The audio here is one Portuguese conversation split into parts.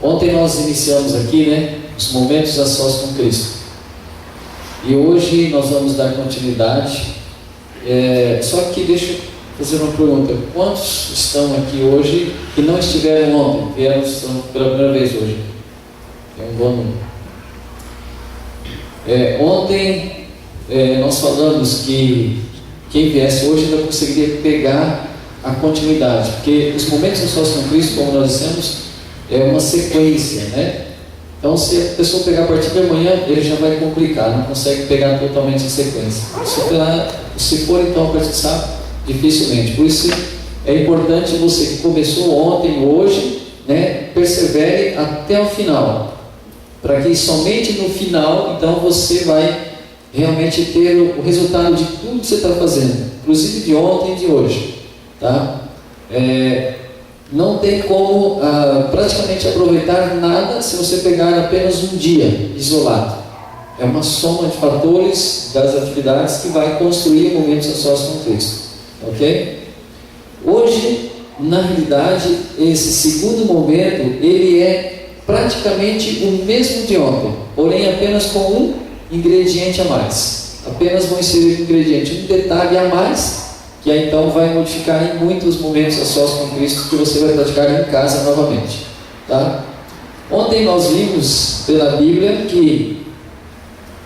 Ontem nós iniciamos aqui, né, os momentos a sós com Cristo. E hoje nós vamos dar continuidade. Só que deixa eu fazer uma pergunta. Quantos estão aqui hoje que não estiveram ontem? Vieram pela primeira vez hoje? É um bom número. Ontem nós falamos que quem viesse hoje ainda conseguiria pegar a continuidade, porque os momentos a sós com Cristo, como nós dissemos, é uma sequência, né? Então, se a pessoa pegar a partir de amanhã, ele já vai complicar, não consegue pegar totalmente a sequência. Se for então a partir de sábado, dificilmente. Por isso é importante você que começou ontem, hoje, né, persevere até o final, para que somente no final, então, você vai realmente ter o resultado de tudo que você está fazendo, inclusive de ontem e de hoje, tá? Não tem como praticamente aproveitar nada se você pegar apenas um dia isolado. É uma soma de fatores das atividades que vai construir momentos a sós com Cristo, ok? Hoje, na realidade, esse segundo momento ele é praticamente o mesmo de ontem, porém apenas com um ingrediente a mais. Apenas vou inserir um ingrediente, um detalhe a mais, que aí então vai modificar em muitos momentos a sós com Cristo que você vai praticar em casa novamente, tá? Ontem nós vimos pela Bíblia que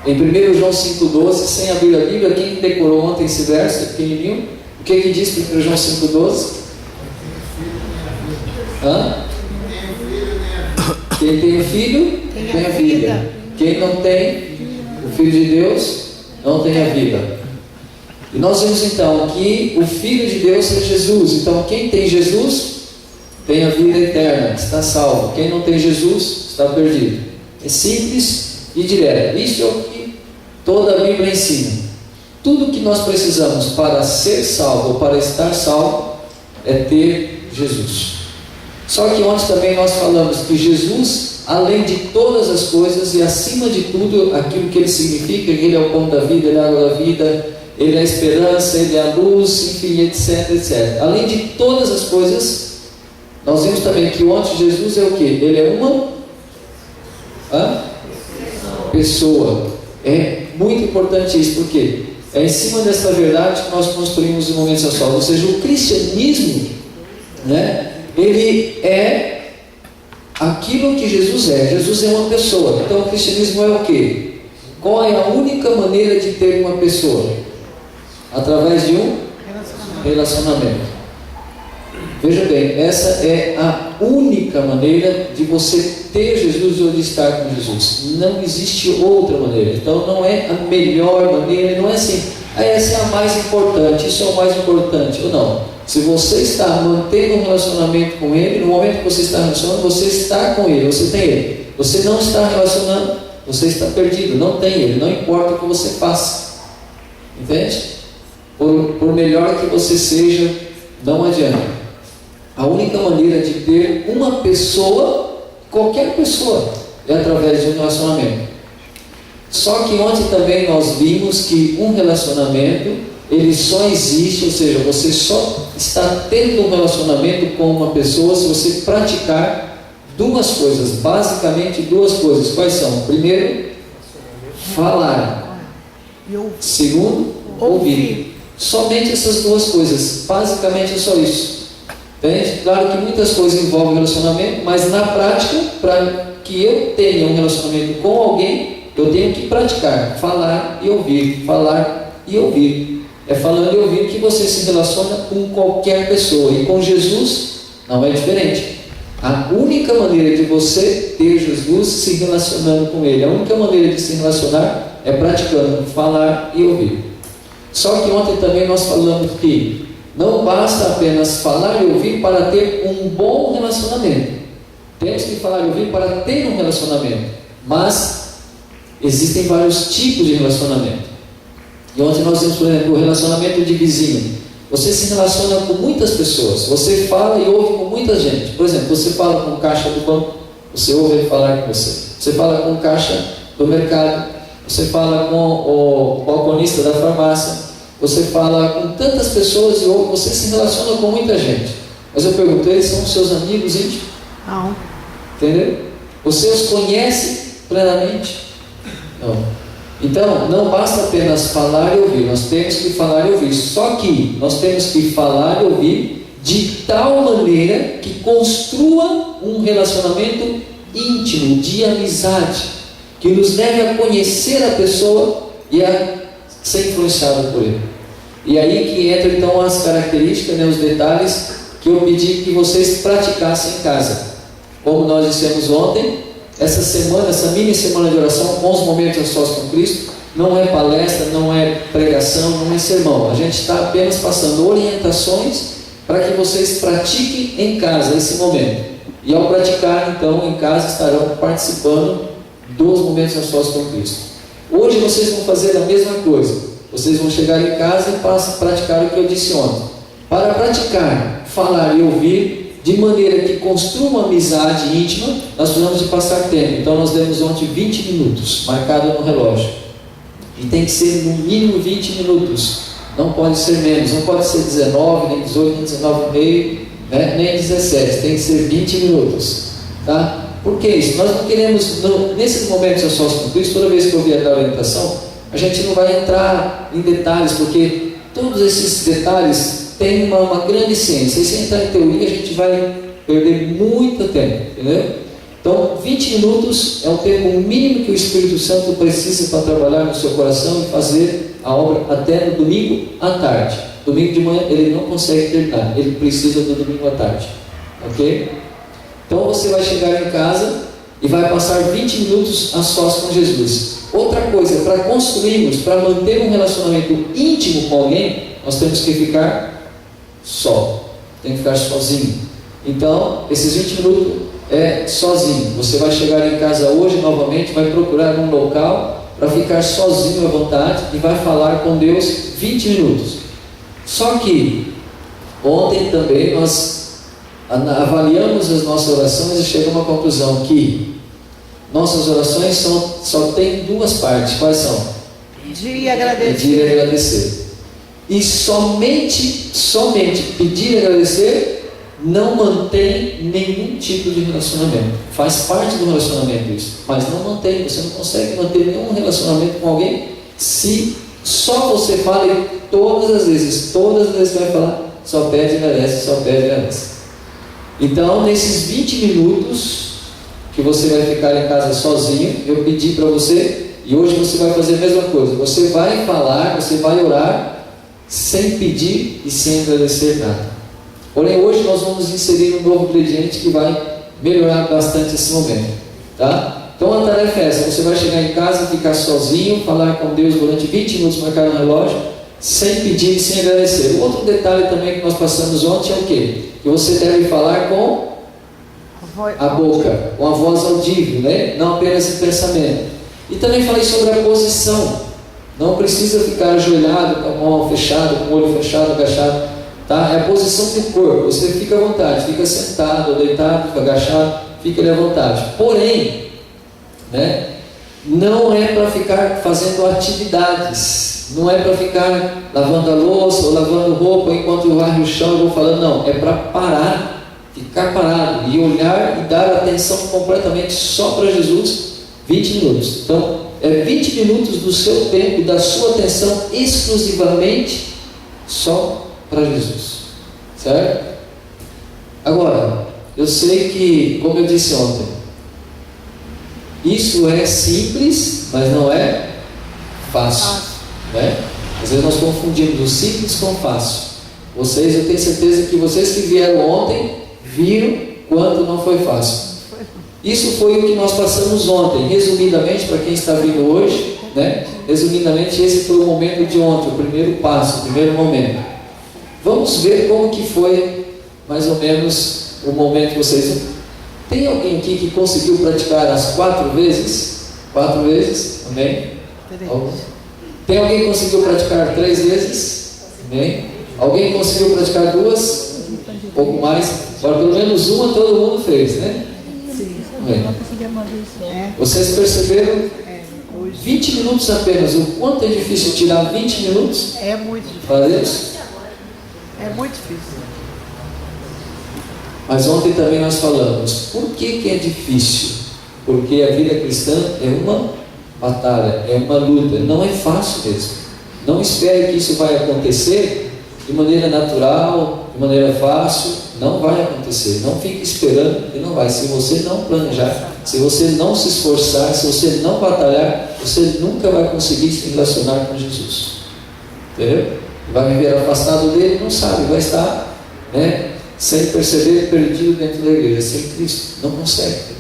em 1 João 5,12, sem abrir a Bíblia, quem decorou ontem esse verso pequenininho, o que diz 1 João 5,12? Quem tem o filho tem a vida. Quem não tem o Filho de Deus não tem a vida. E nós vemos então que o Filho de Deus é Jesus. Então quem tem Jesus tem a vida eterna, está salvo. Quem não tem Jesus está perdido. É simples e direto. Isso é o que toda a Bíblia ensina. Tudo que nós precisamos para ser salvo ou para estar salvo é ter Jesus. Só que ontem também nós falamos que Jesus, além de todas as coisas e acima de tudo aquilo que Ele significa, Ele é o pão da vida, Ele é a água da vida, Ele é a esperança, Ele é a luz, enfim, etc, etc. Além de todas as coisas, nós vimos também que ontem Jesus é o que? Ele é uma pessoa. É muito importante isso, porque é em cima dessa verdade que nós construímos os momentos a sós. Ou seja, o cristianismo, né, ele é aquilo que Jesus é. Jesus é uma pessoa. Então o cristianismo é o que? Qual é a única maneira de ter uma pessoa? Através de um relacionamento. Veja bem, essa é a única maneira de você ter Jesus ou de estar com Jesus. Não existe outra maneira. Então não é a melhor maneira, não é assim, essa é a mais importante, isso é o mais importante, ou não. Se você está mantendo um relacionamento com Ele, no momento que você está relacionando, você está com Ele, você tem Ele. Você não está relacionando, você está perdido, não tem Ele, não importa o que você faça. Entende? Por melhor que você seja, não adianta. A única maneira de ter uma pessoa, qualquer pessoa, é através de um relacionamento. Só que ontem também nós vimos que um relacionamento, ele só existe, ou seja, você só está tendo um relacionamento com uma pessoa se você praticar duas coisas, basicamente duas coisas. Quais são? Primeiro, falar. Segundo, ouvir. Somente essas duas coisas, basicamente é só isso. Entende? Claro que muitas coisas envolvem relacionamento, mas na prática, para que eu tenha um relacionamento com alguém, eu tenho que praticar, falar e ouvir, falar e ouvir. É falando e ouvindo que você se relaciona com qualquer pessoa, e com Jesus não é diferente. A única maneira de você ter Jesus se relacionando com Ele, a única maneira de se relacionar é praticando, falar e ouvir. Só que ontem também nós falamos que não basta apenas falar e ouvir para ter um bom relacionamento. Temos que falar e ouvir para ter um relacionamento, mas existem vários tipos de relacionamento. E ontem nós vimos, por exemplo, o relacionamento de vizinho. Você se relaciona com muitas pessoas, você fala e ouve com muita gente. Por exemplo, você fala com o caixa do banco, você ouve ele falar com você. Você fala com o caixa do mercado, você fala com o balconista da farmácia, você fala com tantas pessoas e você se relaciona com muita gente. Mas eu pergunto, eles são seus amigos íntimos? Não. Entendeu? Você os conhece plenamente? Não. Então, não basta apenas falar e ouvir, nós temos que falar e ouvir. Só que nós temos que falar e ouvir de tal maneira que construa um relacionamento íntimo, de amizade, que nos leve a conhecer a pessoa e a ser influenciado por ele. E aí que entra então as características, os detalhes que eu pedi que vocês praticassem em casa. Como nós dissemos ontem, essa semana, essa mini semana de oração com os momentos a sós com Cristo, não é palestra, não é pregação, não é sermão. A gente está apenas passando orientações para que vocês pratiquem em casa esse momento. E ao praticar, então, em casa, estarão participando dos momentos a sós com Cristo. Hoje vocês vão fazer a mesma coisa. Vocês vão chegar em casa e praticar o que eu disse ontem. Para praticar, falar e ouvir, de maneira que construa uma amizade íntima, nós precisamos de passar tempo. Então nós demos ontem 20 minutos, marcado no relógio. E tem que ser no mínimo 20 minutos. Não pode ser menos, não pode ser 19, nem 18, nem 19,5, nem 17. Tem que ser 20 minutos. Tá? Por que isso? Nós não queremos, nesses momentos a sós com Cristo, toda vez que eu vier dar orientação, a gente não vai entrar em detalhes, porque todos esses detalhes têm uma grande ciência. E se entrar em teoria, a gente vai perder muito tempo, entendeu? Então, 20 minutos é o tempo mínimo que o Espírito Santo precisa para trabalhar no seu coração e fazer a obra até no domingo à tarde. Domingo de manhã ele não consegue terminar, ele precisa do domingo à tarde, ok? Então você vai chegar em casa e vai passar 20 minutos a sós com Jesus. Outra coisa, para construirmos, para manter um relacionamento íntimo com alguém, nós temos que ficar só, tem que ficar sozinho. Então, esses 20 minutos é sozinho. Você vai chegar em casa hoje novamente, vai procurar um local para ficar sozinho à vontade e vai falar com Deus 20 minutos. Só que ontem também nós avaliamos as nossas orações e chegamos à conclusão que nossas orações só tem duas partes. Quais são? Pedir e agradecer. Pedir e agradecer. E somente pedir e agradecer não mantém nenhum tipo de relacionamento. Faz parte do relacionamento isso, mas não mantém. Você não consegue manter nenhum relacionamento com alguém se só você fala e todas as vezes que vai falar, só pede e agradece, só pede e agradece. Então, nesses 20 minutos que você vai ficar em casa sozinho, eu pedi para você, e hoje você vai fazer a mesma coisa. Você vai falar, você vai orar, sem pedir e sem agradecer nada. Porém, hoje nós vamos inserir um novo ingrediente que vai melhorar bastante esse momento. Tá? Então a tarefa é essa: você vai chegar em casa, ficar sozinho, falar com Deus durante 20 minutos, marcar no relógio, sem pedir e sem agradecer. O outro detalhe também que nós passamos ontem é o quê? Que você deve falar com a boca, com a voz audível, não apenas em pensamento. E também falei sobre a posição. Não precisa ficar ajoelhado, com a mão fechada, com o olho fechado, agachado. Tá? É a posição do corpo. Você fica à vontade, fica sentado, ou deitado, fica agachado, fica ali à vontade. Porém, não é para ficar fazendo atividades, não é para ficar lavando a louça ou lavando roupa enquanto eu varro o chão e vou falando, não, é para parar, ficar parado e olhar e dar atenção completamente só para Jesus, 20 minutos. Então, é 20 minutos do seu tempo e da sua atenção exclusivamente só para Jesus, certo? Agora, eu sei que, como eu disse ontem, isso é simples, mas não é fácil, Às vezes nós confundimos o simples com o fácil. Eu tenho certeza que vocês que vieram ontem viram quanto não foi fácil. Isso foi o que nós passamos ontem. Resumidamente, para quem está vindo hoje, resumidamente, esse foi o momento de ontem, o primeiro passo, o primeiro momento. Vamos ver como que foi mais ou menos o momento que vocês... Tem alguém aqui que conseguiu praticar as 4 vezes? 4 vezes? Amém? Tem alguém que conseguiu praticar 3 vezes? Amém? Alguém conseguiu praticar 2? Um pouco mais? Agora pelo menos uma todo mundo fez, Sim. Amém. Vocês perceberam? 20 minutos apenas. O quanto é difícil tirar 20 minutos? É muito difícil. Para Deus? É muito difícil. Mas ontem também nós falamos, por que é difícil? Porque a vida cristã é uma batalha, é uma luta, não é fácil mesmo. Não espere que isso vai acontecer de maneira natural, de maneira fácil, não vai acontecer. Não fique esperando que não vai. Se você não planejar, se você não se esforçar, se você não batalhar, você nunca vai conseguir se relacionar com Jesus. Entendeu? Vai viver afastado dele, não sabe, vai estar, sem perceber, perdido dentro da igreja, sem Cristo, não consegue.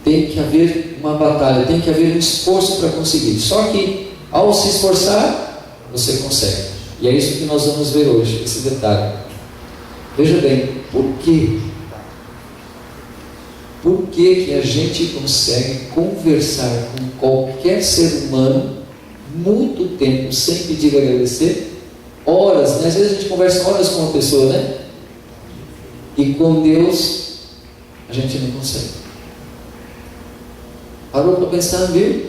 Tem que haver uma batalha, tem que haver um esforço para conseguir. Só que, ao se esforçar, você consegue. E é isso que nós vamos ver hoje, esse detalhe. Veja bem, por quê? Por que a gente consegue conversar com qualquer ser humano muito tempo sem pedir e agradecer? Horas, Às vezes a gente conversa horas com uma pessoa, E com Deus, a gente não consegue. Parou para pensar, viu?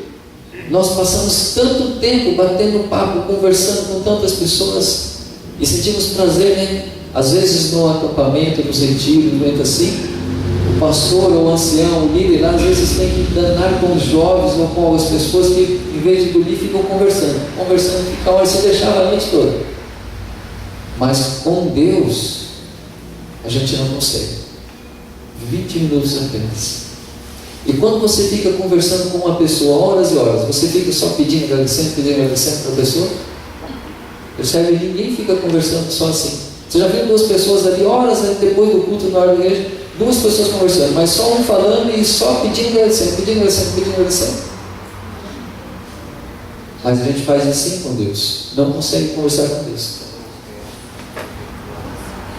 Nós passamos tanto tempo batendo papo, conversando com tantas pessoas e sentimos prazer, Às vezes no acampamento, nos retiros, no evento assim, o pastor ou o ancião, o líder, às vezes tem que danar com os jovens ou com as pessoas que, em vez de dormir, ficam conversando, ficam horas, se deixava a noite toda. Mas com Deus, a gente não consegue. 20 minutos apenas. E quando você fica conversando com uma pessoa horas e horas, você fica só pedindo, agradecendo para a pessoa? Percebe? Ninguém fica conversando só assim. Você já viu duas pessoas ali, horas depois do culto, na hora da igreja, duas pessoas conversando, mas só um falando e só pedindo, agradecendo. Mas a gente faz assim com Deus. Não consegue conversar com Deus.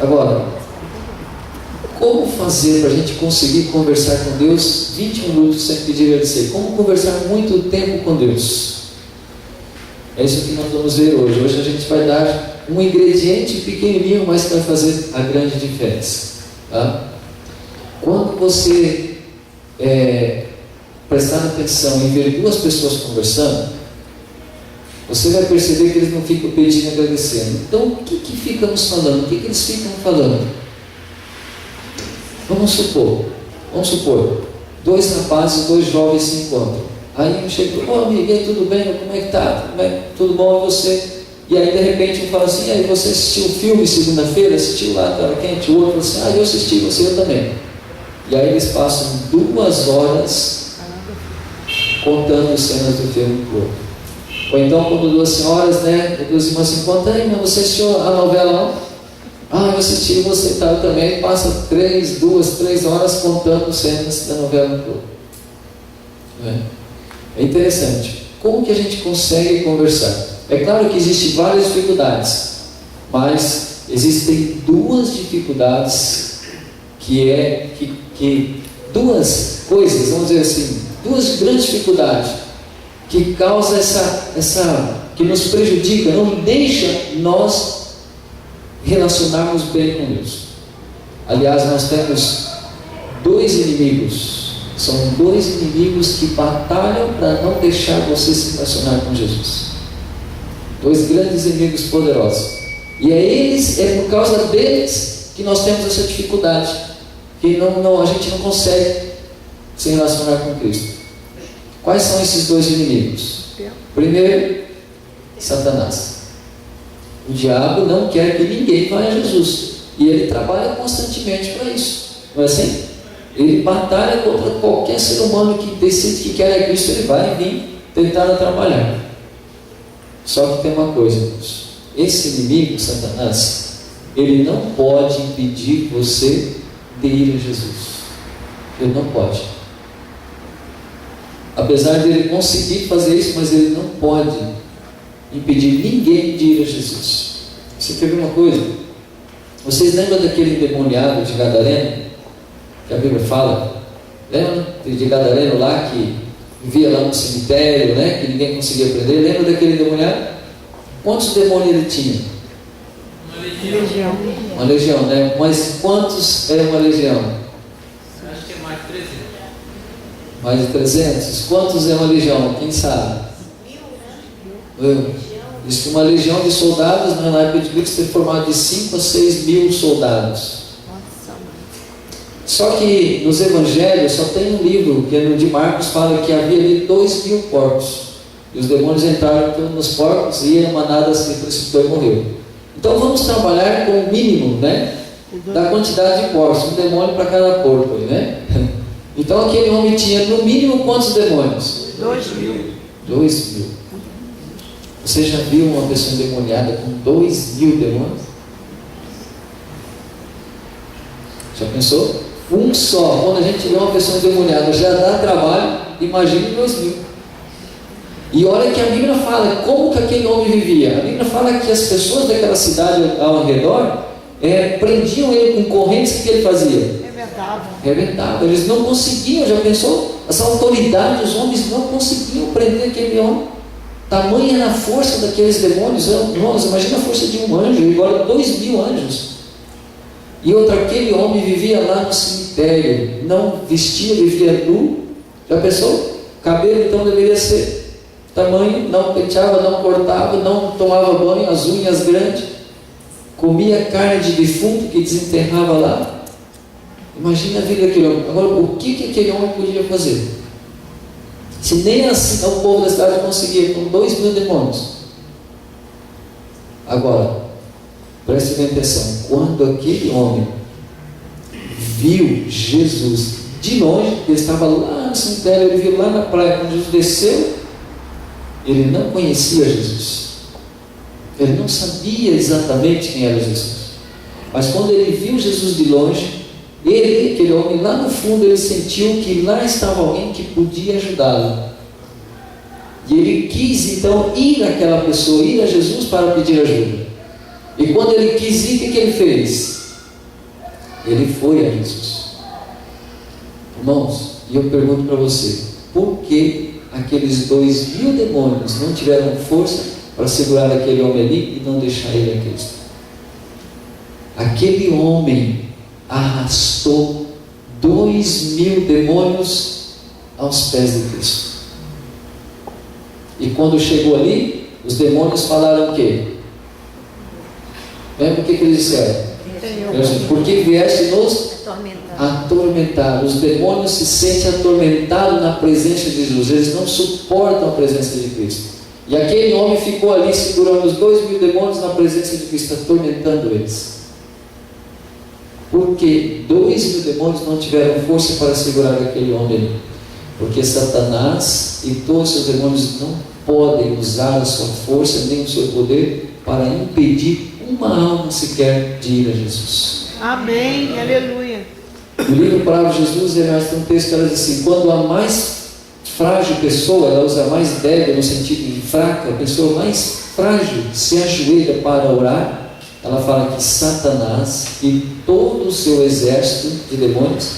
Agora, como fazer para a gente conseguir conversar com Deus 20 minutos sem pedir e agradecer? Como conversar muito tempo com Deus? É isso que nós vamos ver hoje. Hoje a gente vai dar um ingrediente pequenininho, mas que vai fazer a grande diferença. Tá? Quando você prestar atenção e ver duas pessoas conversando, você vai perceber que eles não ficam pedindo e agradecendo. Então, o que ficamos falando? O que eles ficam falando? Vamos supor, dois rapazes, dois jovens se encontram. Aí um chega, amigo, e aí, tudo bem? Como é que tá? Tudo bom? E você? E aí de repente um fala assim, aí você assistiu o filme segunda-feira? Assistiu lá, estava quente? O outro fala assim, eu assisti, eu também. E aí eles passam 2 horas contando cenas do filme pro outro. Ou então quando duas senhoras, duas irmãs se encontram, mas você assistiu a novela lá? Eu assisti, você tá, eu também. Passa 2, 3 horas contando cenas da novela pro outro. É interessante. Como que a gente consegue conversar? É claro que existem várias dificuldades, mas existem 2 dificuldades que 2 coisas, vamos dizer assim, 2 grandes dificuldades que causam que nos prejudica, não deixa nós relacionarmos bem com Deus. Aliás, nós temos 2 inimigos. São 2 inimigos que batalham para não deixar você se relacionar com Jesus. 2 grandes inimigos poderosos. E é por causa deles que nós temos essa dificuldade. Que a gente não consegue se relacionar com Cristo. Quais são esses 2 inimigos? Primeiro, Satanás. O diabo não quer que ninguém vá a Jesus. E ele trabalha constantemente para isso. Não é assim? Ele batalha contra qualquer ser humano que decide que quer a Cristo. Ele vai vir tentar trabalhar. Só que tem uma coisa, irmãos. Esse inimigo, Satanás, ele não pode impedir você de ir a Jesus. Ele não pode. Apesar de ele conseguir fazer isso, mas ele não pode impedir ninguém de ir a Jesus. Você quer ver uma coisa? Vocês lembram daquele endemoniado de Gadareno? Que a Bíblia fala? Lembra de Gadareno lá que vivia lá no cemitério, que ninguém conseguia prender? Lembra daquele endemoniado? Quantos demônios ele tinha? Uma legião, Mas quantos é uma legião? Acho que é mais de 300. Mais de 300? Quantos é uma legião? Quem sabe? Diz que uma legião de soldados, na época de Cristo, foi formada de 5 a 6 mil soldados. Só que nos evangelhos só tem um livro, que é no de Marcos, fala que havia ali 2.000 porcos. E os demônios entraram nos porcos e a manada se precipitou e morreu. Então vamos trabalhar com o mínimo, né, da quantidade de porcos, um demônio para cada porco, né? Então aquele homem tinha no mínimo quantos demônios? 2.000. 2.000. Você já viu uma pessoa endemoniada com 2.000 demônios? Já pensou? Um só. Quando a gente vê uma pessoa endemoniada já dá trabalho, imagine 2.000. E olha que a Bíblia fala como que aquele homem vivia. A Bíblia fala que as pessoas daquela cidade ao redor prendiam ele com correntes. O que ele fazia? Reventava. Eles não conseguiam, já pensou? As autoridades, os homens não conseguiam prender aquele homem. Tamanha era a força daqueles demônios. Nossa, imagina a força de um anjo, agora 2.000 anjos. E outra, aquele homem vivia lá no cemitério, não vestia, vivia nu. Já pensou? Cabelo então deveria ser tamanho, não penteava, não cortava, não tomava banho, as unhas grandes, comia carne de defunto que desenterrava lá. Imagina a vida daquele homem. Agora, o que aquele homem podia fazer? Se nem assim o povo da cidade conseguia, com 2.000 demônios. Agora, preste bem atenção, quando aquele homem viu Jesus de longe, ele estava lá no cemitério, ele viu lá na praia, quando Jesus desceu, ele não conhecia Jesus, ele não sabia exatamente quem era Jesus, mas quando ele viu Jesus de longe, aquele homem lá no fundo, ele sentiu que lá estava alguém que podia ajudá-lo, e ele quis então ir àquela pessoa, ir a Jesus para pedir ajuda. E quando ele quis ir, o que ele fez? Ele foi a Jesus. Irmãos, e eu pergunto para você, por que aqueles 2.000 demônios não tiveram força para segurar aquele homem ali e não deixar ele a Cristo? Aquele homem arrastou 2.000 demônios aos pés de Cristo. E quando chegou ali, os demônios falaram o quê? Lembra o que eles disseram? Porque vieste nos atormentar. Os demônios se sentem atormentados na presença de Jesus. Eles não suportam a presença de Cristo. E aquele homem ficou ali segurando os 2.000 demônios na presença de Cristo, atormentando eles. Porque 2.000 demônios não tiveram força para segurar aquele homem ali. Porque Satanás e todos os seus demônios não podem usar a sua força nem o seu poder para impedir uma alma sequer de ir a Jesus. Amém, aleluia. No livro Palavra de Jesus, tem um texto que ela diz assim: quando a mais frágil pessoa, ela usa mais débil no sentido de fraca, a pessoa mais frágil se ajoelha para orar, ela fala que Satanás e todo o seu exército de demônios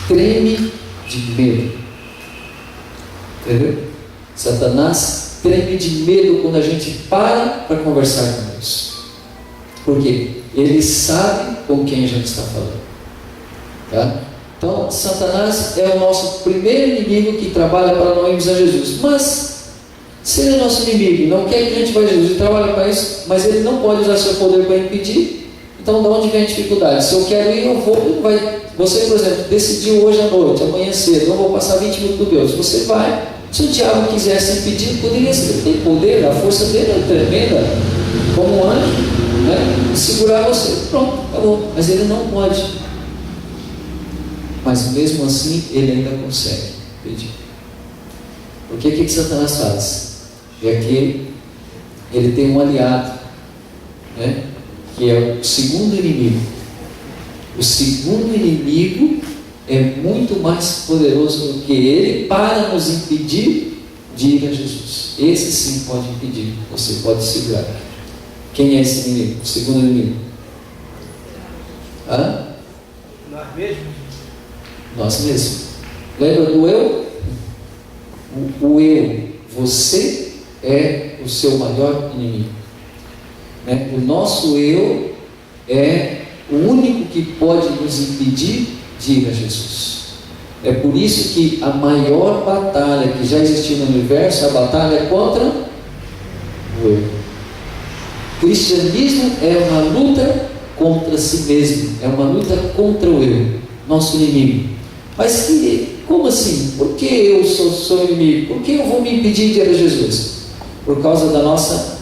treme de medo. Entendeu? Satanás treme de medo quando a gente para conversar com Deus. Por quê? Ele sabe com quem a gente está falando. Tá? Então, Satanás é o nosso primeiro inimigo que trabalha para não irmos a Jesus. Mas, se ele é nosso inimigo, não quer que a gente vá a Jesus e trabalha para isso, mas ele não pode usar seu poder para impedir, então de onde vem a dificuldade? Se eu quero ir, eu vou. Ele vai. Você, por exemplo, decidiu hoje à noite, amanhã cedo, eu vou passar 20 minutos com Deus. Você vai. Se o diabo quisesse impedir, poderia ser. Ele tem poder, a força dele é tremenda, como um anjo, né? Segurar você. Pronto, acabou. Mas ele não pode. Mas mesmo assim, ele ainda consegue impedir. Porque o que Satanás faz? É que ele tem um aliado, né? Que é o segundo inimigo. O segundo inimigo é muito mais poderoso do que ele para nos impedir de ir a Jesus. Esse sim pode impedir, você pode segurar. Quem é esse inimigo? O segundo inimigo? Nós mesmos. Nós mesmos. Lembra do eu? O eu. Você é o seu maior inimigo. Né? O nosso eu é o único que pode nos impedir de ir a Jesus. É por isso que a maior batalha que já existiu no universo, a batalha é contra o eu. O cristianismo é uma luta contra si mesmo, é uma luta contra o eu. nosso inimigo. Mas como assim? Por que eu sou inimigo? Por que eu vou me impedir de ir a Jesus? Por causa da nossa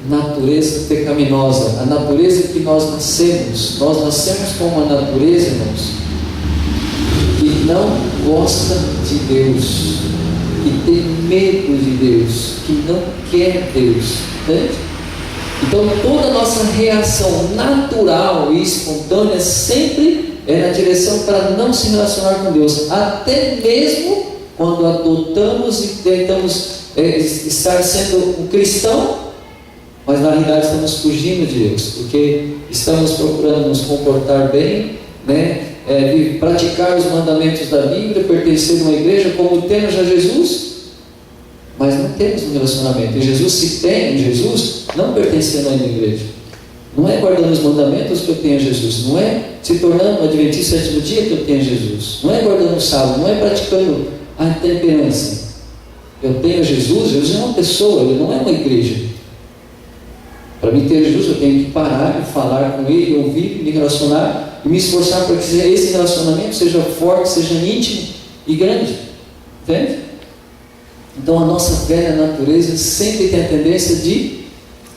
natureza pecaminosa, a natureza que nós nascemos. Nós nascemos com uma natureza, irmãos, que não gosta de Deus, que tem medo de Deus, que não quer Deus, entende? Então toda a nossa reação natural e espontânea sempre é na direção para não se relacionar com Deus, até mesmo quando adotamos e tentamos estar sendo um cristão, mas na realidade estamos fugindo de Deus, porque estamos procurando nos comportar bem, e praticar os mandamentos da Bíblia, pertencer a uma igreja, como temos a Jesus, mas não temos um relacionamento. E Jesus, se tem em Jesus, não pertencendo a uma igreja, não é guardando os mandamentos que eu tenho a Jesus, não é se tornando um adventista do sétimo dia que eu tenho a Jesus, não é guardando o sábado, não é praticando a temperança. Eu tenho a Jesus. Jesus é uma pessoa, ele não é uma igreja. Para mim ter Jesus, eu tenho que parar e falar com Ele, ouvir, me relacionar e me esforçar para que esse relacionamento seja forte, seja íntimo e grande. Entende? Então a nossa velha natureza sempre tem a tendência de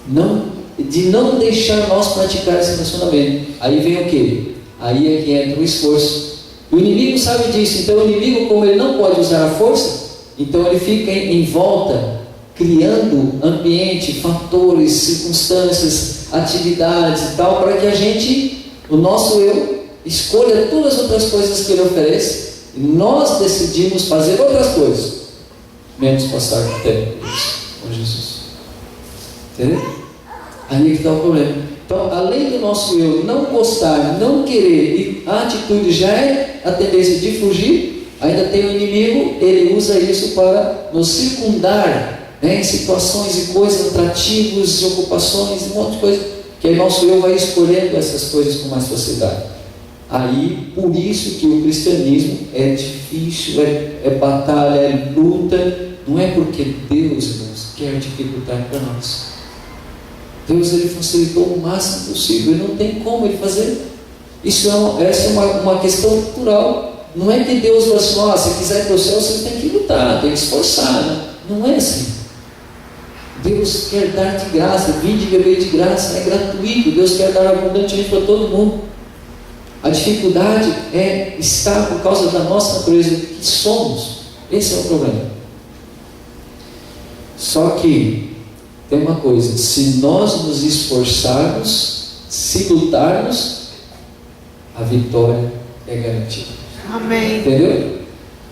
não deixar nós praticar esse relacionamento. Aí vem o quê? Aí é que entra o esforço. O inimigo sabe disso. Então o inimigo, como ele não pode usar a força, então ele fica em volta, criando ambiente, fatores, circunstâncias, atividades e tal, para que a gente, o nosso eu, escolha todas as outras coisas que ele oferece, e nós decidimos fazer outras coisas, menos passar tempo com Jesus. Entendeu? Aí é que está o problema. Então, além do nosso eu não gostar, não querer, e a atitude já é a tendência de fugir, ainda tem o inimigo, ele usa isso para nos circundar, em situações e coisas, atrativos, ocupações, um monte de coisa, que aí nosso eu vai escolhendo essas coisas com mais facilidade. Aí, por isso que o cristianismo é difícil, é batalha, é luta, não é porque Deus, irmãos, quer dificultar para nós. Deus, ele facilitou o máximo possível, ele não tem como ele fazer. Essa é uma questão cultural. Não é que Deus falou assim, se quiser ir para o céu, você tem que lutar, tem que esforçar, né? Não é assim. Deus quer dar de graça, vinde beber de graça, é gratuito. Deus quer dar abundantemente para todo mundo. A dificuldade está por causa da nossa natureza que somos. Esse é o problema. Só que tem uma coisa: se nós nos esforçarmos, se lutarmos, a vitória é garantida. Amém. Entendeu?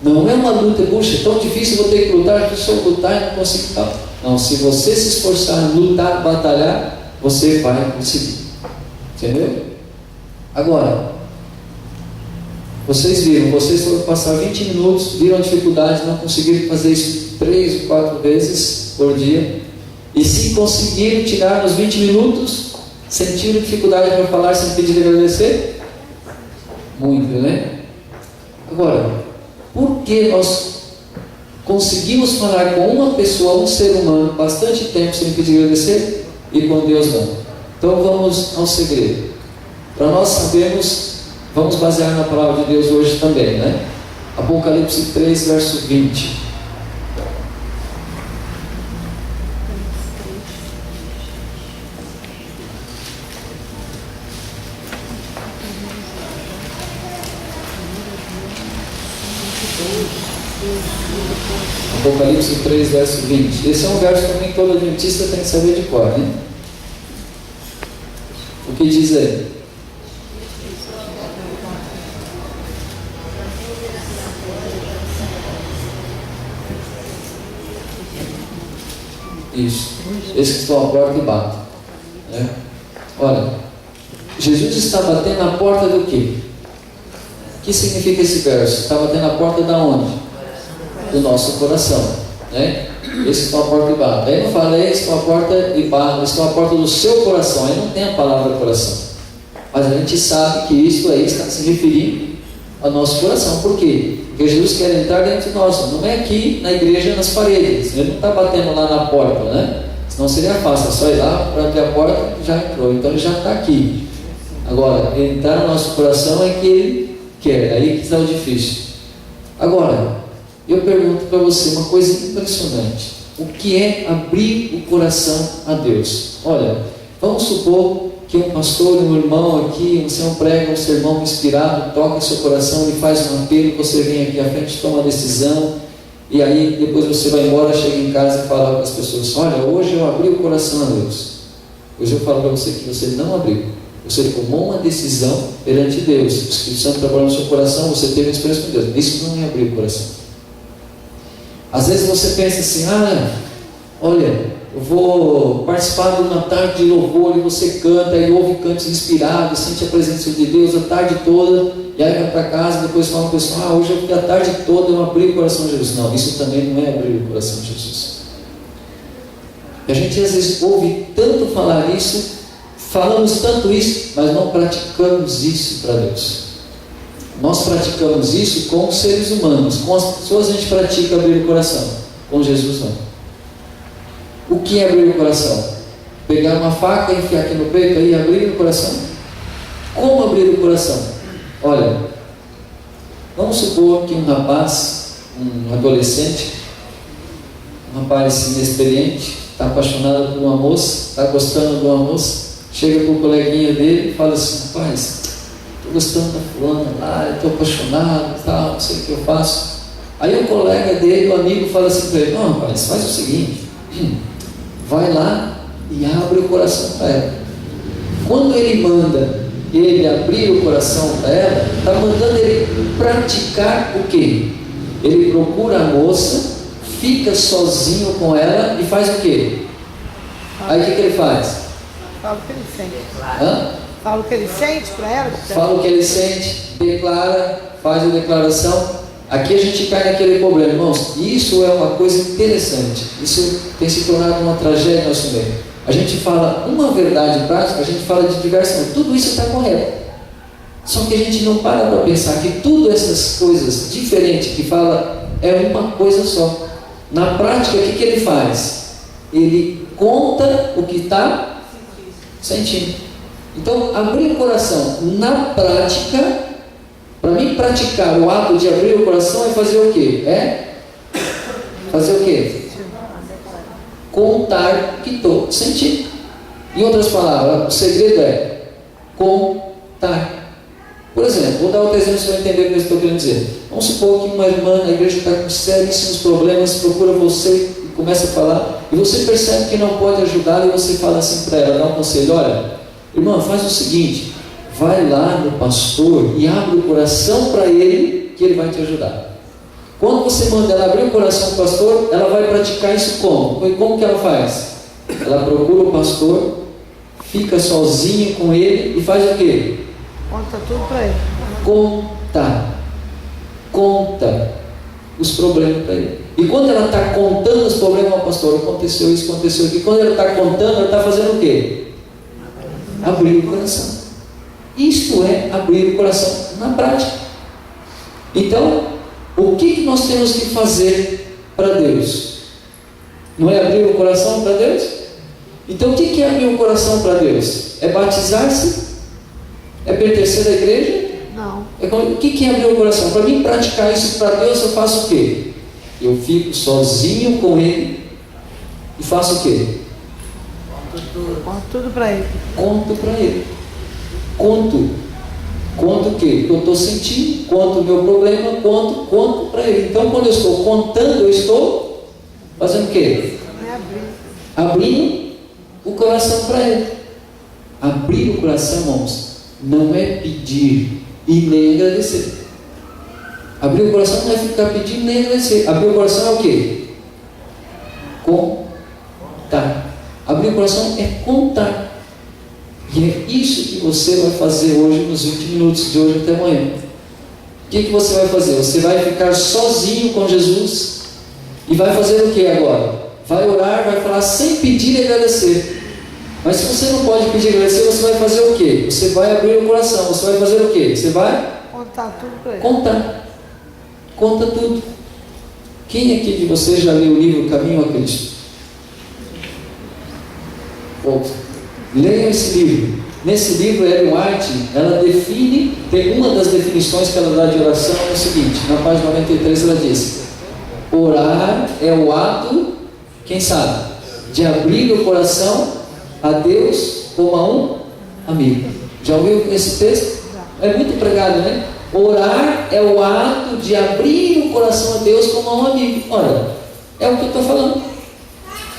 Não é uma luta, puxa, é tão difícil, vou ter que lutar, se eu lutar e não consigo tal. Não, se você se esforçar, lutar, batalhar, você vai conseguir. Entendeu? Agora, vocês foram passar 20 minutos, viram a dificuldade, não conseguiram fazer isso 3 ou 4 vezes por dia, e se conseguiram tirar nos 20 minutos, sentiram dificuldade para falar sem pedir e agradecer? Muito, né? Agora, por que nós conseguimos falar com uma pessoa, um ser humano, bastante tempo sem pedir e agradecer, e com Deus não? Então vamos ao segredo. Para nós sabermos, vamos basear na palavra de Deus hoje também, né? Apocalipse 3, verso 20. Apocalipse 3, verso 20. Esse é um verso também que todo adventista tem que saber de cor, né? O que diz aí? Isso. Esses que estão à porta e batem, né? Olha, Jesus está batendo na porta do quê? O que significa esse verso? Está batendo na porta da onde? Do nosso coração, né? Esses estão à porta e batem. Aí não fala, esses estão à porta e batem, estão à porta do seu coração. Aí não tem a palavra coração. Mas a gente sabe que isso aí está se referindo ao nosso coração. Por quê? Porque Jesus quer entrar dentro de nós. Não é aqui na igreja, nas paredes. Ele não está batendo lá na porta, né? Senão seria fácil, é só ir lá para abrir a porta e já entrou. Então ele já está aqui. Agora, entrar no nosso coração é que ele quer, aí que está o difícil. Agora, eu pergunto para você uma coisa impressionante: o que é abrir o coração a Deus? Olha, vamos supor que um pastor, um irmão aqui, você prega um sermão inspirado, toca seu coração, ele faz um apelo, você vem aqui à frente, toma uma decisão, e aí depois você vai embora, chega em casa e fala para as pessoas: olha, hoje eu abri o coração a Deus. Hoje eu falo para você que você não abriu. Você tomou uma decisão perante Deus. O Espírito Santo trabalhou no seu coração, você teve uma experiência com Deus. Isso não é abrir o coração. Às vezes você pensa assim: olha, eu vou participar de uma tarde de louvor, e você canta, e ouve cantos inspirados, sente a presença de Deus a tarde toda, e aí vai para casa, depois fala para o pessoal: hoje eu fiquei a tarde toda, eu abri o coração de Jesus. Não, isso também não é abrir o coração de Jesus. A gente às vezes ouve tanto falar isso, falamos tanto isso, mas não praticamos isso para Deus. Nós praticamos isso com os seres humanos, com as pessoas a gente pratica abrir o coração, com Jesus não. O que é abrir o coração? Pegar uma faca e enfiar aqui no peito e abrir o coração? Como abrir o coração? Olha, vamos supor que um rapaz, um adolescente, um rapaz inexperiente, está apaixonado por uma moça, está gostando de uma moça, chega com o coleguinha dele e fala assim: rapaz, estou gostando da fulana lá, estou apaixonado, tal, não sei o que eu faço. Aí o colega dele, o amigo, fala assim para ele: não, rapaz, faz o seguinte, vai lá e abre o coração para ela. Quando ele manda ele abrir o coração para ela, está mandando ele praticar o quê? Ele procura a moça, fica sozinho com ela e faz o quê? Aí o que ele faz? Fala o que ele sente. Hã? Fala o que ele sente para ela. Fala o que ele sente, declara, faz a declaração. Aqui a gente cai naquele problema, irmãos. Isso é uma coisa interessante. Isso tem se tornado uma tragédia no nosso meio. A gente fala uma verdade prática, a gente fala de diversas. Tudo isso está correto. Só que a gente não para pensar que tudo essas coisas diferentes que fala é uma coisa só. Na prática, o que ele faz? Ele conta o que está sentindo. Então, abrir o coração na prática, para mim praticar o ato de abrir o coração é fazer o quê? É fazer o quê? Contar o que estou sentindo. Em outras palavras, o segredo é contar. Por exemplo, vou dar outro exemplo para você entender o que eu estou querendo dizer. Vamos supor que uma irmã na igreja está com seríssimos problemas, procura você e começa a falar, e você percebe que não pode ajudar, e você fala assim para ela, dá um conselho: olha, irmã, faz o seguinte, vai lá no pastor e abre o coração para ele, que ele vai te ajudar. Quando você manda ela abrir o coração para o pastor, ela vai praticar isso como? E como que ela faz? Ela procura o pastor, fica sozinha com ele e faz o quê? Conta tudo para ele. Conta os problemas para ele. E quando ela está contando os problemas ao pastor, aconteceu isso, aconteceu aquilo. Quando ela está contando, ela está fazendo o quê? Abrir o coração. Isto é abrir o coração na prática. Então, o que nós temos que fazer para Deus? Não é abrir o coração para Deus? Então, o que é abrir o coração para Deus? É batizar-se? É pertencer à igreja? Não. O que é abrir o coração? Para mim praticar isso para Deus, eu faço o quê? Eu fico sozinho com Ele e faço o quê? Conta tudo para ele. Conto para Ele. Conto o quê? O que eu estou sentindo, conto o meu problema, conto para Ele. Então, quando eu estou contando, eu estou fazendo o quê? Abrindo o coração para Ele. Abrir o coração, irmãos, não é pedir e nem agradecer. Abrir o coração não é ficar pedindo nem agradecer. Abrir o coração é o quê? Contar. Abrir o coração é contar. E é isso que você vai fazer hoje, nos 20 minutos de hoje até amanhã. O que você vai fazer? Você vai ficar sozinho com Jesus e vai fazer o que agora? Vai orar, vai falar sem pedir e agradecer. Mas se você não pode pedir e agradecer, você vai fazer o quê? Você vai abrir o coração. Você vai fazer o quê? Você vai contar tudo para ele. Conta tudo. Quem aqui de vocês já leu o livro Caminho a Cristo? Leiam esse livro. Nesse livro, Ellen White, ela define, tem uma das definições que ela dá de oração é o seguinte, na página 93 ela diz: orar é o ato, quem sabe, de abrir o coração a Deus como a um amigo. Já ouviu esse texto? É muito pregado, né? Orar é o ato de abrir o coração a Deus como a um amigo. Olha, é o que eu estou falando.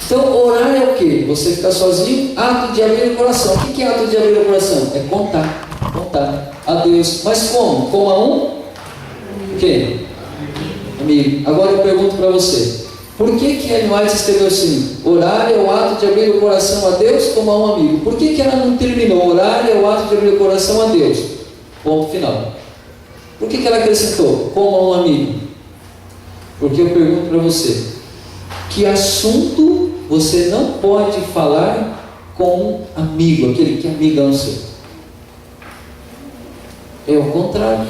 Então, orar é o quê? Você ficar sozinho, ato de abrir o coração. O que é ato de abrir o coração? É contar a Deus. Mas como? Como a um? O quê? Amigo. Agora eu pergunto para você, por que Ellen White escreveu assim? Orar é o ato de abrir o coração a Deus como a um amigo. Por que ela não terminou? Orar é o ato de abrir o coração a Deus. Ponto final. Por que ela acrescentou? Como a um amigo. Porque eu pergunto para você, que assunto você não pode falar com um amigo, aquele que é amigão seu? É o contrário.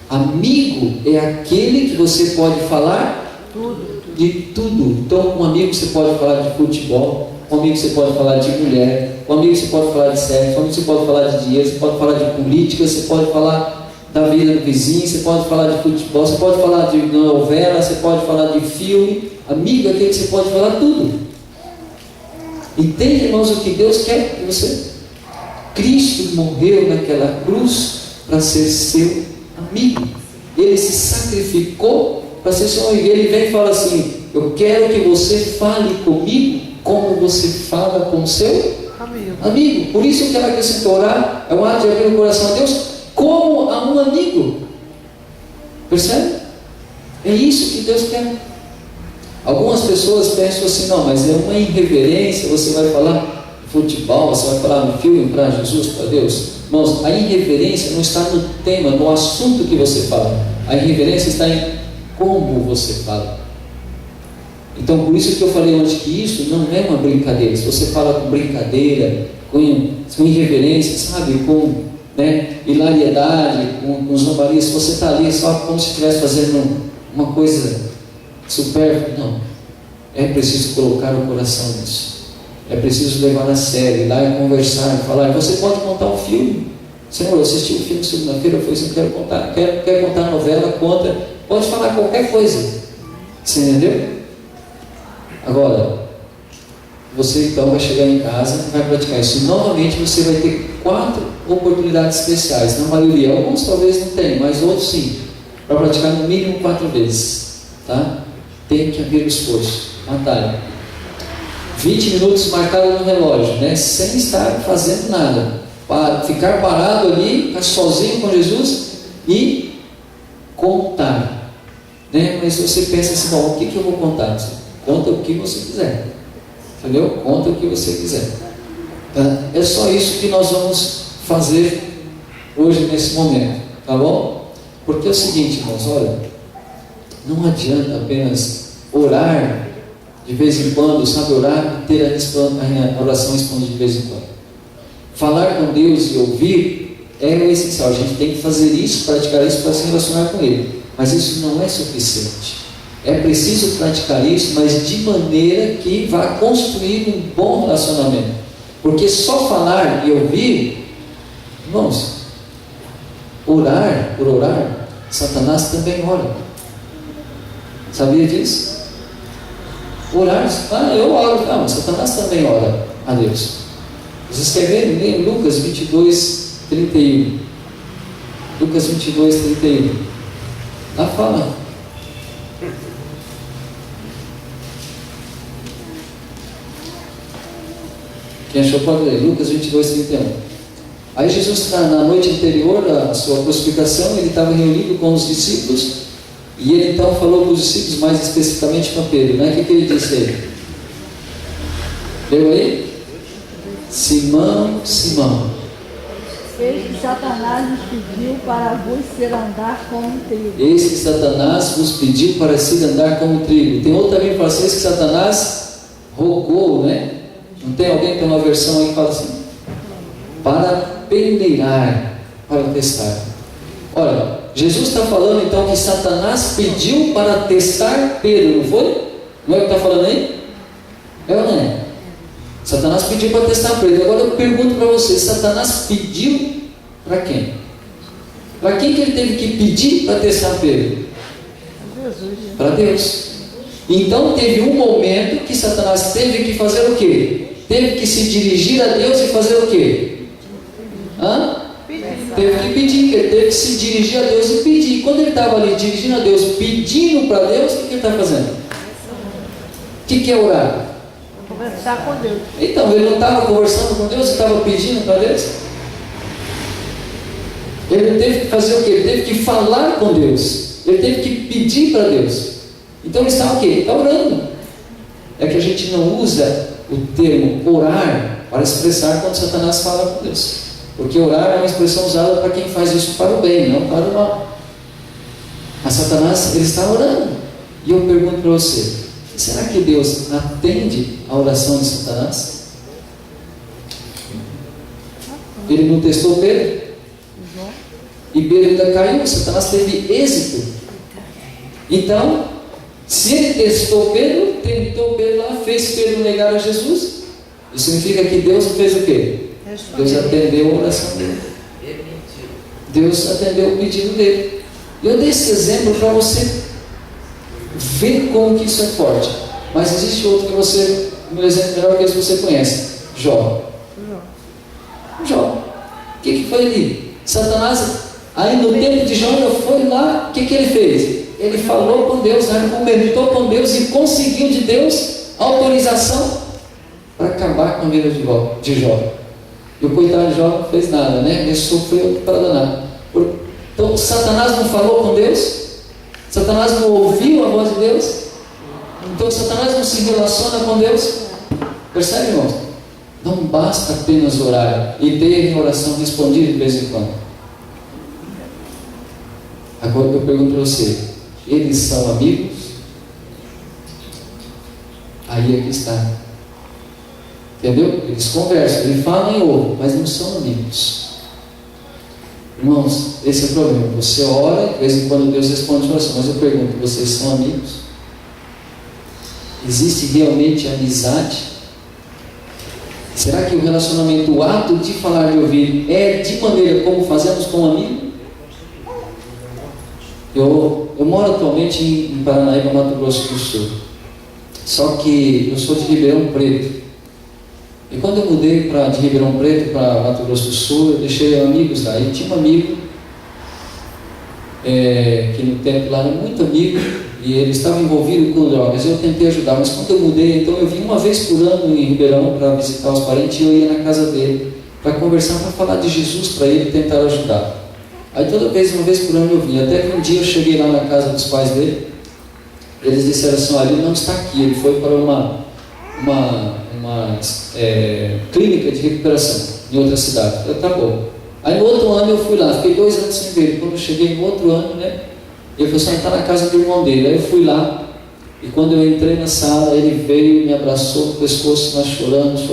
Amigo é aquele que você pode falar de tudo. Então, com um amigo você pode falar de futebol, com um amigo você pode falar de mulher, com um amigo você pode falar de sexo, com um amigo você pode falar de dinheiro, você pode falar de política, você pode falar da vida do vizinho, você pode falar de futebol, você pode falar de novela, você pode falar de filme. Amigo é aquele que você pode falar tudo. Entende, irmãos, o que Deus quer de você? Cristo morreu naquela cruz para ser seu amigo. Ele se sacrificou para ser seu amigo. Ele vem e fala assim: eu quero que você fale comigo como você fala com seu amigo. Por isso que ela acrescentou: orar é um ato de abrir o coração a Deus como a um amigo. Percebe? É isso que Deus quer. Algumas pessoas pensam assim: não, mas é uma irreverência, você vai falar de futebol, você vai falar no filme para Jesus, para Deus. Irmãos, a irreverência não está no tema, no assunto que você fala. A irreverência está em como você fala. Então, por isso que eu falei antes que isso não é uma brincadeira. Se você fala com brincadeira, com irreverência, sabe, com hilariedade, com zombaria, se você está ali só como se estivesse fazendo uma coisa supérflua, não. É preciso colocar o coração nisso. É preciso levar a sério, ir lá e conversar, falar. Você pode contar um filme. Senhor, eu assisti um filme segunda-feira, eu falei assim: quero contar a novela, conta. Pode falar qualquer coisa. Você entendeu? Agora, você então vai chegar em casa e vai praticar isso. E novamente você vai ter 4 oportunidades especiais. Na maioria, alguns talvez não tenham, mas outros sim. Para praticar no mínimo 4 vezes. Tá? Tem que haver esforço. Batalha. 20 minutos marcado no relógio, né? Sem estar fazendo nada. Para ficar parado ali, ficar sozinho com Jesus e contar. Né? Mas você pensa assim: bom, o que eu vou contar? Você conta o que você quiser. Entendeu? Conta o que você quiser. Tá? É só isso que nós vamos fazer hoje nesse momento. Tá bom? Porque é o seguinte, irmãos, olha, não adianta apenas orar de vez em quando, sabe, orar e ter a oração respondida de vez em quando. Falar com Deus e ouvir é o essencial. A gente tem que fazer isso, praticar isso para se relacionar com Ele. Mas isso não é suficiente. É preciso praticar isso, mas de maneira que vá construir um bom relacionamento. Porque só falar e ouvir, irmãos, orar por orar, Satanás também ora. Sabia disso? Orar, eu oro, mas Satanás também ora a Deus. Vocês querem ver em Lucas 22, 31? Lucas 22, 31. Lá fala. Quem achou pode ler. Lucas 22, 31. Aí Jesus, na noite anterior à sua crucificação, ele estava reunido com os discípulos. E ele então falou para os discípulos, mais especificamente para Pedro, né? O que ele disse aí? Leu aí? Simão, Simão. Eis que Satanás nos pediu para vos ser andar como trigo. Eis que Satanás vos pediu para se andar como trigo. Tem outro também que fala assim: eis que Satanás rogou, né? Não tem alguém que tem uma versão aí que fala assim: para peneirar, para testar. Olha, Jesus está falando então que Satanás pediu para testar Pedro, não foi? Não é o que está falando aí? É ou não é? Satanás pediu para testar Pedro. Agora eu pergunto para você, Satanás pediu para quem? Para quem que ele teve que pedir para testar Pedro? Para Deus. Então teve um momento que Satanás teve que fazer o quê? Teve que se dirigir a Deus e fazer o quê? Teve que pedir, ele teve que se dirigir a Deus e pedir. E quando ele estava ali dirigindo a Deus, pedindo para Deus, o que ele está fazendo? O que é orar? Conversar com Deus. Então, ele não estava conversando com Deus, ele estava pedindo para Deus. Ele teve que fazer o quê? Ele teve que falar com Deus. Ele teve que pedir para Deus. Então ele está o quê? Ele está orando. É que a gente não usa o termo orar para expressar quando Satanás fala com Deus. Porque orar é uma expressão usada para quem faz isso para o bem, não para o mal. Mas Satanás, ele está orando. E eu pergunto para você, será que Deus atende a oração de Satanás? Ele não testou Pedro? E Pedro ainda caiu, Satanás teve êxito. Então, se ele testou Pedro, tentou Pedro lá, fez Pedro negar a Jesus, isso significa que Deus fez o quê? Deus atendeu a oração dele. Deus atendeu o pedido dele. Eu dei esse exemplo para você ver como que isso é forte. Mas existe outro que você, meu exemplo melhor que esse você conhece. Jó. O que foi ali? Satanás, aí no tempo de Jó, foi lá, o que ele fez? Ele falou com Deus, argumentou com Deus e conseguiu de Deus autorização para acabar com a vida de Jó. E o coitado de Jó não fez nada, né? Ele sofreu para danar. Então Satanás não falou com Deus? Satanás não ouviu a voz de Deus? Então Satanás não se relaciona com Deus? Percebe, irmãos? Não basta apenas orar e ter oração respondida de vez em quando. Agora eu pergunto para você, eles são amigos? Aí é que está. Entendeu? Eles conversam, eles falam e ouvem, mas não são amigos. Irmãos, esse é o problema. Você ora, de vez em quando Deus responde a oração, mas eu pergunto, vocês são amigos? Existe realmente amizade? Será que o relacionamento, o ato de falar de ouvir, é de maneira como fazemos com um amigo? Eu moro atualmente em Paranaíba, Mato Grosso do Sul. Só que eu sou de Ribeirão Preto. E quando eu mudei de Ribeirão Preto para Mato Grosso do Sul, eu deixei amigos lá. E tinha um amigo, que no tempo lá era muito amigo, e ele estava envolvido com drogas. Eu tentei ajudar, mas quando eu mudei, então eu vim uma vez por ano em Ribeirão para visitar os parentes, e eu ia na casa dele para conversar, para falar de Jesus para ele e tentar ajudar. Aí toda vez, uma vez por ano eu vinha. Até que um dia eu cheguei lá na casa dos pais dele, eles disseram assim, olha, ele não está aqui, ele foi para uma clínica de recuperação em outra cidade. Eu, tá bom. Aí no outro ano eu fui lá, fiquei 2 anos sem ver ele. Quando eu cheguei no outro ano, né, ele falou assim, está na casa do irmão dele. Aí eu fui lá, e quando eu entrei na sala, ele veio, me abraçou no pescoço, nós choramos,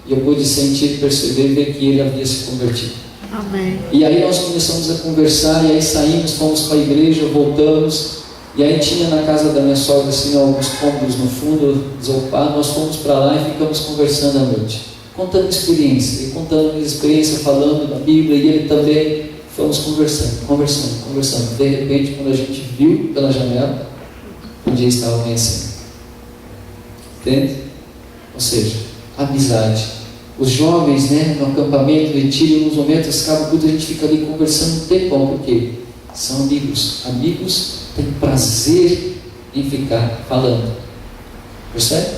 e eu pude sentir, perceber e ver que ele havia se convertido. Amém. E aí nós começamos a conversar, e aí saímos, fomos para a igreja, voltamos. E aí tinha na casa da minha sogra assim, alguns cômodos no fundo, desocupados. Nós fomos para lá e ficamos conversando à noite, contando experiência, e contando minha experiência, falando da Bíblia, e ele também. Fomos conversando. De repente, quando a gente viu pela janela, o dia estava amanhecendo. Entende? Ou seja, amizade. Os jovens, né, no acampamento, retiro, nos momentos, acaba tudo, a gente fica ali conversando um tempão, porque são amigos. Amigos têm prazer em ficar falando. Percebe?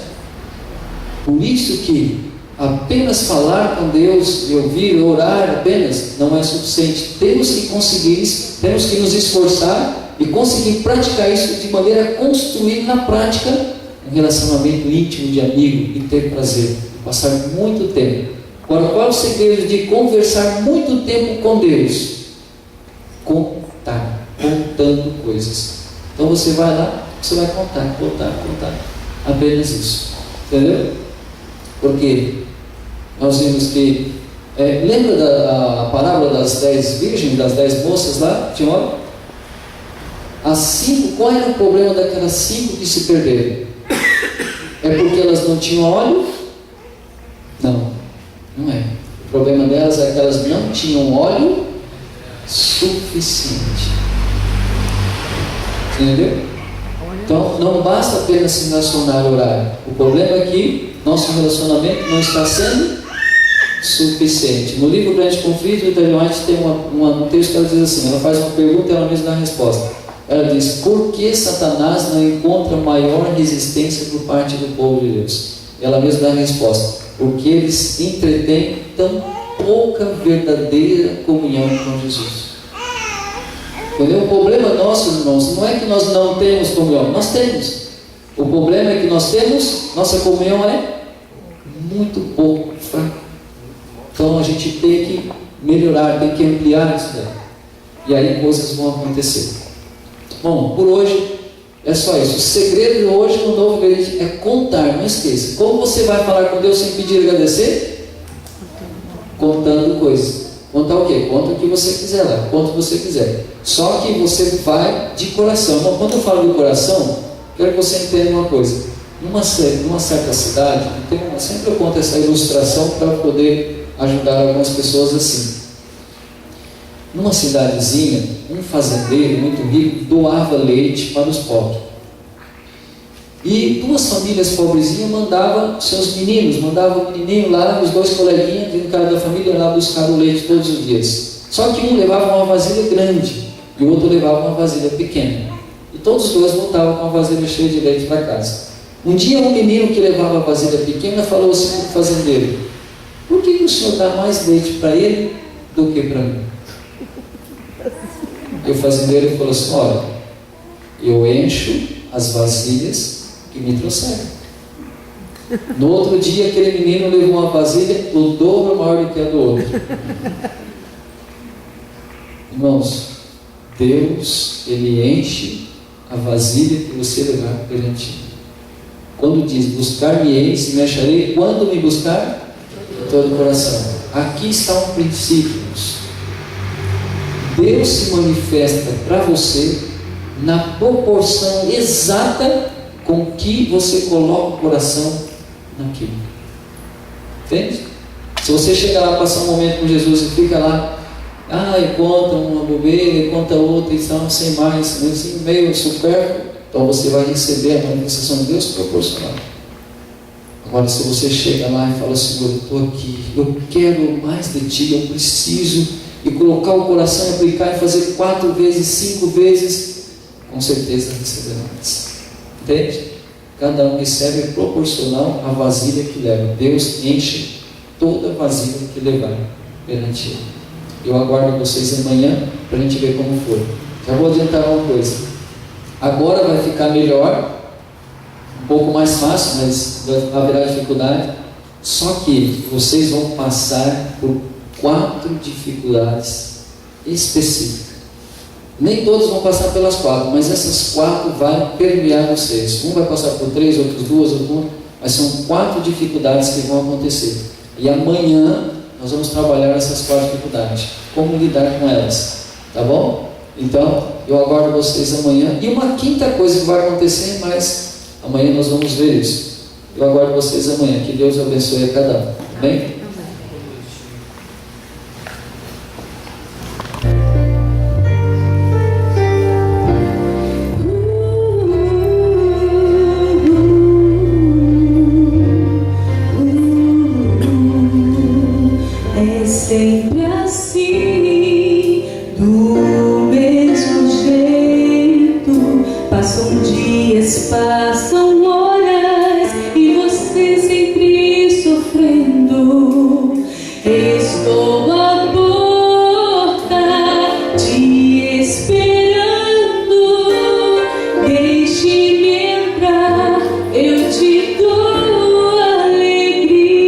Por isso que apenas falar com Deus e ouvir, orar apenas, não é suficiente. Temos que conseguir isso, temos que nos esforçar e conseguir praticar isso de maneira a construir na prática um relacionamento íntimo de amigo e ter prazer, passar muito tempo. Agora, qual é o segredo de conversar muito tempo com Deus? Contando coisas. Então você vai lá, você vai contar. Apenas isso. Entendeu? Porque nós vimos que, lembra da parábola das 10 virgens, das 10 moças lá, tinha óleo? As 5, qual era o problema daquelas 5 que se perderam? É porque elas não tinham óleo? Não, não é. O problema delas é que elas não tinham óleo suficiente. Entendeu? Então, não basta apenas se relacionar e orar. O problema é que nosso relacionamento não está sendo suficiente. No livro Grande Conflito, o Ellen White tem um texto que ela diz assim, ela faz uma pergunta e ela mesma dá a resposta. Ela diz, por que Satanás não encontra maior resistência por parte do povo de Deus? E ela mesma dá a resposta, porque eles entretêm tão pouca verdadeira comunhão com Jesus. Entendeu? O problema nosso, irmãos, não é que nós não temos comunhão, nós temos. O problema é que nós temos, nossa comunhão é muito pouco, fraca. Então a gente tem que melhorar, tem que ampliar isso daí. E aí coisas vão acontecer. Bom, por hoje é só isso. O segredo hoje no Novo Gabinete é contar, não esqueça. Como você vai falar com Deus sem pedir e agradecer? Contando coisas. Contar o quê? Conta o que você quiser lá, conta o que você quiser. Só que você vai de coração. Bom, quando eu falo de coração, quero que você entenda uma coisa. Numa certa cidade, sempre eu conto essa ilustração para poder ajudar algumas pessoas assim. Numa cidadezinha, um fazendeiro muito rico doava leite para os pobres. E duas famílias pobrezinhas mandavam seus meninos, mandavam o menininho lá, os dois coleguinhas, de um cara da família, lá buscar o leite todos os dias. Só que um levava uma vasilha grande e o outro levava uma vasilha pequena. E todos os dois voltavam com uma vasilha cheia de leite para casa. Um dia um menino que levava a vasilha pequena falou assim para o fazendeiro, por que o senhor dá mais leite para ele do que para mim? E o fazendeiro falou assim, olha, eu encho as vasilhas que me trouxeram. No outro dia aquele menino levou uma vasilha o dobro maior do que a do outro. Irmãos, Deus, Ele enche a vasilha que você levar perante Ele. Quando diz, buscar-me-eis e me acharei, quando me buscar? De todo o coração. Aqui está um princípio. Deus se manifesta para você na proporção exata com que você coloca o coração naquilo. Entende? Se você chegar lá, passar um momento com Jesus e fica lá, e conta uma bobeira, e conta outra, e não sei mais, assim, meio supérfluo, então você vai receber a manifestação de Deus proporcional. Agora, se você chega lá e fala, Senhor, eu estou aqui, eu quero mais de Ti, eu preciso, e colocar o coração e aplicar e fazer 4 vezes, 5 vezes, com certeza receberá mais. Entende? Cada um recebe proporcional à vasilha que leva. Deus enche toda a vasilha que levar perante Ele. Eu aguardo vocês amanhã para a gente ver como foi. Já vou adiantar uma coisa. Agora vai ficar melhor, um pouco mais fácil, mas haverá dificuldade. Só que vocês vão passar por 4 dificuldades específicas. Nem todos vão passar pelas 4, mas essas 4 vão permear vocês. Um vai passar por 3, outros 2, outros 1, mas são 4 dificuldades que vão acontecer. E amanhã nós vamos trabalhar essas 4 dificuldades. Como lidar com elas. Tá bom? Então, eu aguardo vocês amanhã. E uma quinta coisa que vai acontecer, mas amanhã nós vamos ver isso. Eu aguardo vocês amanhã. Que Deus abençoe a cada um. Amém? Sempre assim, do mesmo jeito. Passam dias, passam horas e você sempre sofrendo. Estou à porta te esperando. Deixe-me entrar, eu te dou alegria.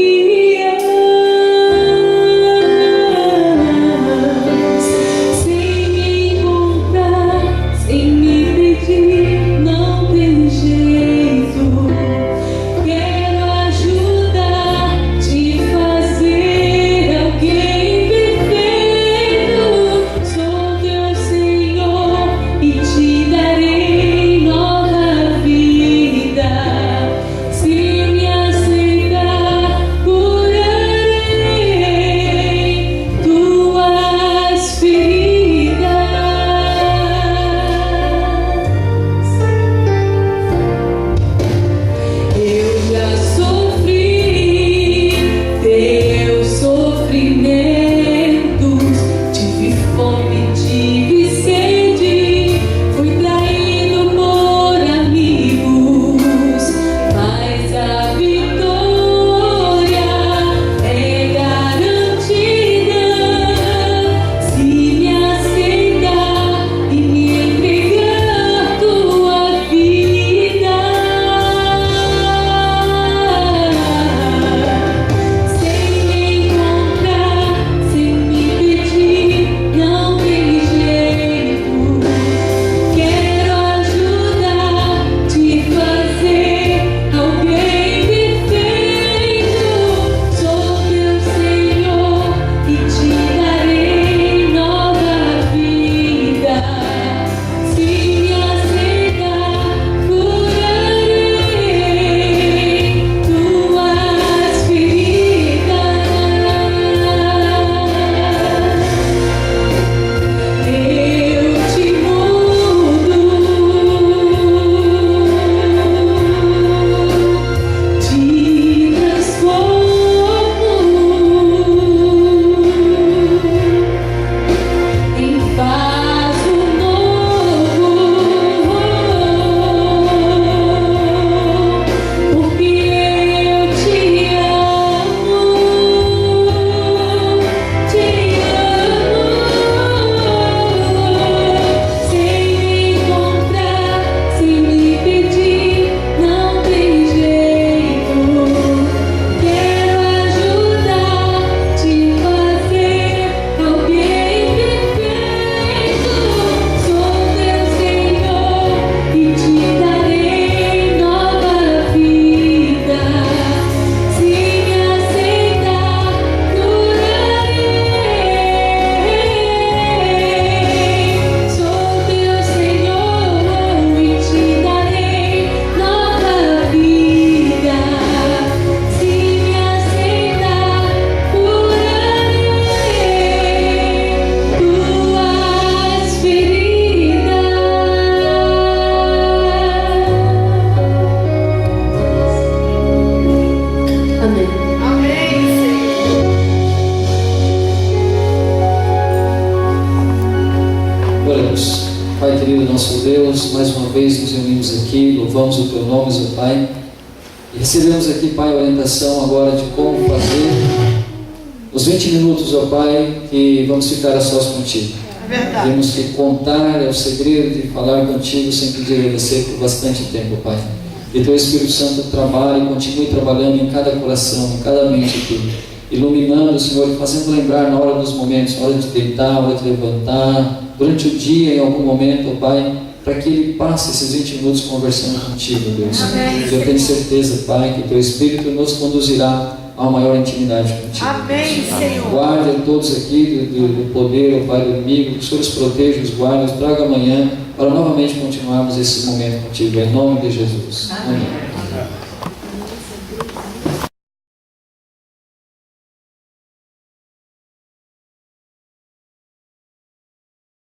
Senhor Deus, mais uma vez nos reunimos aqui, louvamos o Teu nome, Senhor Pai, e recebemos aqui, Pai, a orientação agora de como fazer os 20 minutos, ó Pai, que vamos ficar a sós contigo. É verdade. Temos que contar, é o segredo de falar contigo sem pedir a você por bastante tempo, Pai. E Teu Espírito Santo trabalhe e continue trabalhando em cada coração, em cada mente aqui, iluminando, Senhor, e fazendo lembrar na hora dos momentos, na hora de deitar, na hora de levantar, durante o dia, em algum momento, ó Pai, para que Ele passe esses 20 minutos conversando contigo, Deus. Amém. Eu tenho certeza, Pai, que o Teu Espírito nos conduzirá a uma maior intimidade contigo. Amém, Senhor. Guarde a todos aqui do poder, ó Pai, do inimigo, que o Senhor os proteja, os guarde, os traga amanhã, para novamente continuarmos esse momento contigo, em nome de Jesus. Amém.